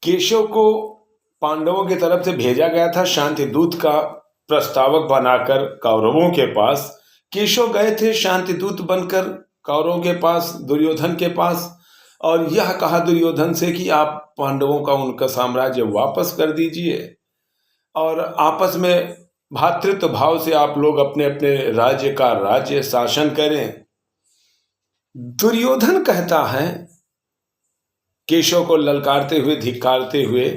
केशव को पांडवों की तरफ से भेजा गया था शांति दूत का प्रस्तावक बनाकर कौरवों के पास। केशव गए थे शांति दूत बनकर कौरवों के पास, दुर्योधन के पास, और यह कहा दुर्योधन से कि आप पांडवों का उनका साम्राज्य वापस कर दीजिए और आपस में भ्रातृत्व भाव से आप लोग अपने अपने राज्य का राज्य शासन करें। दुर्योधन कहता है केशव को ललकारते हुए, धिक्कारते हुए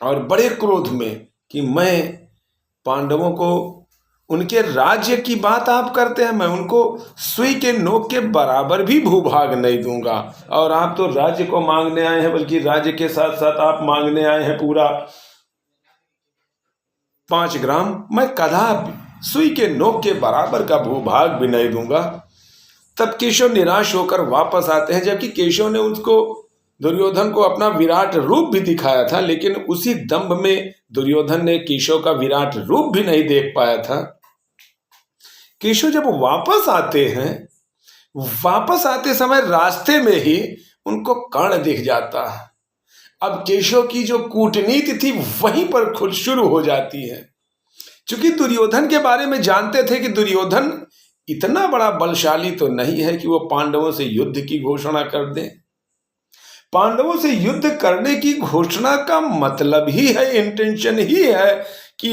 और बड़े क्रोध में कि मैं पांडवों को, उनके राज्य की बात आप करते हैं, मैं उनको सुई के नोक के बराबर भी भूभाग नहीं दूंगा, और आप तो राज्य को मांगने आए हैं, बल्कि राज्य के साथ साथ आप मांगने आए हैं पूरा 5 ग्राम। मैं कदापि सुई के नोक के बराबर का भूभाग भी नहीं दूंगा। तब केशव निराश होकर वापस आते हैं, जबकि केशव ने उसको, दुर्योधन को, अपना विराट रूप भी दिखाया था, लेकिन उसी दंभ में दुर्योधन ने केशव का विराट रूप भी नहीं देख पाया था। केशव जब वापस आते हैं, वापस आते समय रास्ते में ही उनको कर्ण दिख जाता है। अब केशव की जो कूटनीति थी वहीं पर खुद शुरू हो जाती है। क्योंकि दुर्योधन के बारे में जानते थे कि दुर्योधन इतना बड़ा बलशाली तो नहीं है कि वो पांडवों से युद्ध की घोषणा कर दे। पांडवों से युद्ध करने की घोषणा का मतलब ही है, इंटेंशन ही है कि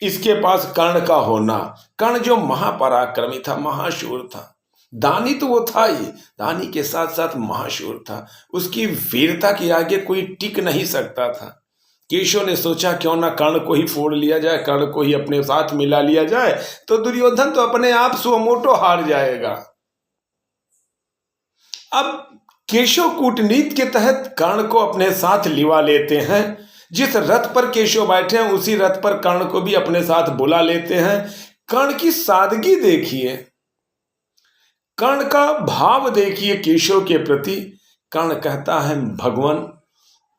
इसके पास कर्ण का होना। कर्ण जो महापराक्रमी था, महाशूर था, दानी तो वो था ही, दानी के साथ साथ महाशूर था। उसकी वीरता के आगे कोई टिक नहीं सकता था। केशव ने सोचा क्यों ना कर्ण को ही फोड़ लिया जाए, कर्ण को ही अपने साथ मिला लिया जाए, तो दुर्योधन तो अपने आप सुमोटो हार जाएगा। अब केशव कूटनीति के तहत कर्ण को अपने साथ लिवा लेते हैं। जिस रथ पर केशव बैठे हैं उसी रथ पर कर्ण को भी अपने साथ बुला लेते हैं। कर्ण की सादगी देखिए, कर्ण का भाव देखिए केशव के प्रति। कर्ण कहता है, भगवान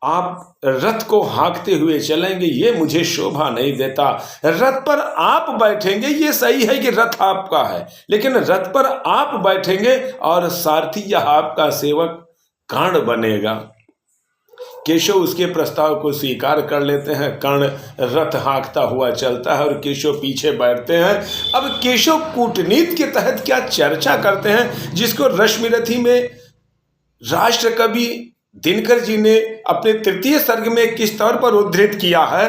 आप रथ को हाँकते हुए चलेंगे ये मुझे शोभा नहीं देता। रथ पर आप बैठेंगे, ये सही है कि रथ आपका है, लेकिन रथ पर आप बैठेंगे और सारथी या आपका सेवक कर्ण बनेगा। केशव उसके प्रस्ताव को स्वीकार कर लेते हैं। कर्ण रथ हाँकता हुआ चलता है और केशव पीछे बैठते हैं। अब केशव कूटनीति के तहत क्या चर्चा करते हैं, जिसको रश्मिरथी में राष्ट्र कवि दिनकर जी ने अपने 3 सर्ग में किस तौर पर उद्धृत किया है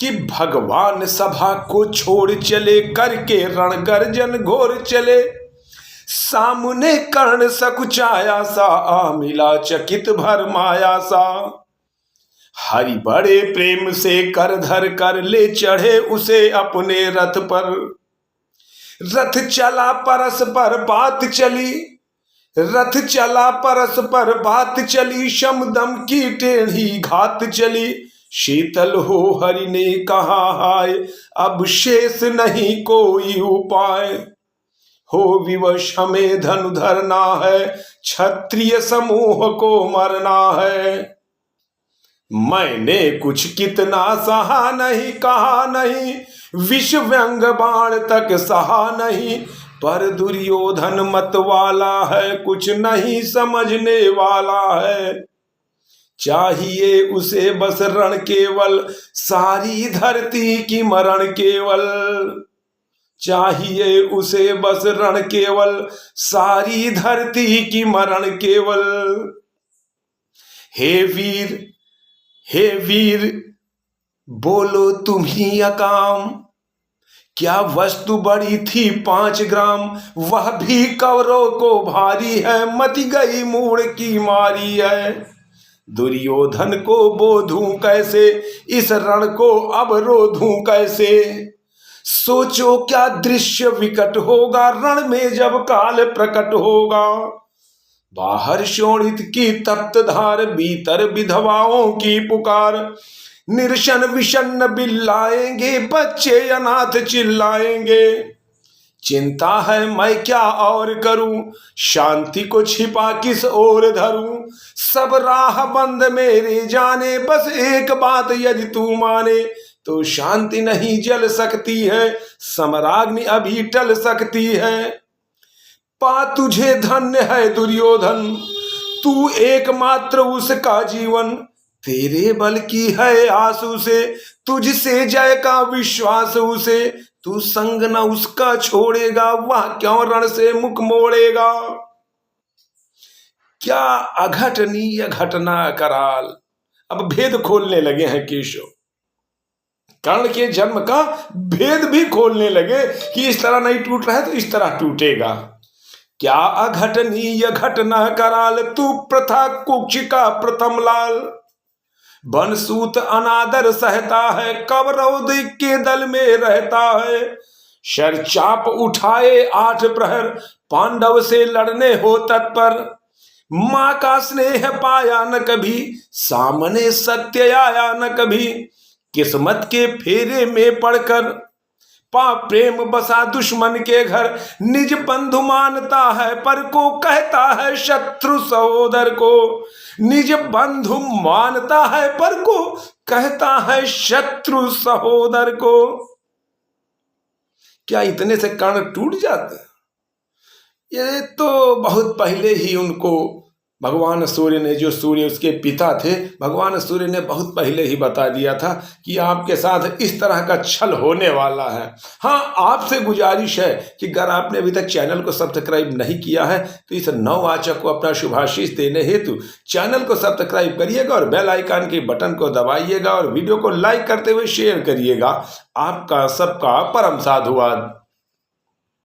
कि भगवान सभा को छोड़ चले, करके रण गर्जन घोर चले, सामने कर्ण सकुचाया सा, आ मिला चकित भर माया सा, हरि बड़े प्रेम से कर धर कर ले चढ़े उसे अपने रथ पर, रथ चला परस पर बात चली, रथ चला परस पर बात चली, शमदम की टेढ़ी घात चली, शीतल हो हरि ने कहा हाय, अब शेष नहीं कोई उपाय, हो विवश हमें धनु धरना है, क्षत्रिय समूह को मरना है, मैंने कुछ कितना सहा नहीं, कहा नहीं, विष व्यंग बाण तक सहा नहीं, पर दुर्योधन मत वाला है, कुछ नहीं समझने वाला है, चाहिए उसे बस रण केवल, सारी धरती की मरण केवल, चाहिए उसे बस रण केवल, सारी धरती की मरण केवल, हे वीर, हे वीर बोलो तुम ही अकाम, क्या वस्तु बड़ी थी 5 ग्राम, वह भी कौरव को भारी है, मति गई मूड़ की मारी है, दुर्योधन को बोधूं कैसे, इस रण को अब रोधूं कैसे, सोचो क्या दृश्य विकट होगा, रण में जब काल प्रकट होगा, बाहर शोणित की तप्त धार, भीतर विधवाओं की पुकार, निर्शन विषन्न बिल्लाएंगे, बच्चे अनाथ चिल्लाएंगे, चिंता है मैं क्या और करूं, शांति को छिपा किस ओर धरूं, सब राह बंद मेरे जाने, बस एक बात यदि तू माने, तो शांति नहीं जल सकती है, समराग्नि अभी टल सकती है, पा तुझे धन्य है दुर्योधन, तू एकमात्र उसका जीवन, तेरे बल की है आस उसे, तुझसे जय का विश्वास उसे, तू संग न उसका छोड़ेगा, वह क्यों रण से मुख मोड़ेगा। क्या अघटनीय घटना कराल। अब भेद खोलने लगे हैं केशव, कर्ण के जन्म का भेद भी खोलने लगे कि इस तरह नहीं टूट रहा है तो इस तरह टूटेगा। क्या अघटनीय घटना कराल, तू प्रथा कुक्ष का प्रथम लाल। बनसूत अनादर सहता है, कौरव के दल में रहता है। शरचाप उठाए 8 प्रहर, पांडव से लड़ने हो तत्पर। मां का स्नेह पाया न कभी, सामने सत्य आया न कभी। किस्मत के फेरे में पड़कर प्रेम बसा दुश्मन के घर। निज बंधु मानता है पर को कहता है शत्रु सहोदर को। निज बंधु मानता है पर को कहता है शत्रु सहोदर को। क्या इतने से कर्ण टूट जाते? ये तो बहुत पहले ही उनको भगवान सूर्य ने, जो सूर्य उसके पिता थे, भगवान सूर्य ने बहुत पहले ही बता दिया था कि आपके साथ इस तरह का छल होने वाला है। हाँ, आपसे गुजारिश है कि अगर आपने अभी तक चैनल को सब्सक्राइब नहीं किया है तो इस नववाचक को अपना शुभाशीष देने हेतु चैनल को सब्सक्राइब करिएगा और बेल आइकन के बटन को दबाइएगा और वीडियो को लाइक करते हुए शेयर करिएगा। आपका सबका परम साधुवाद।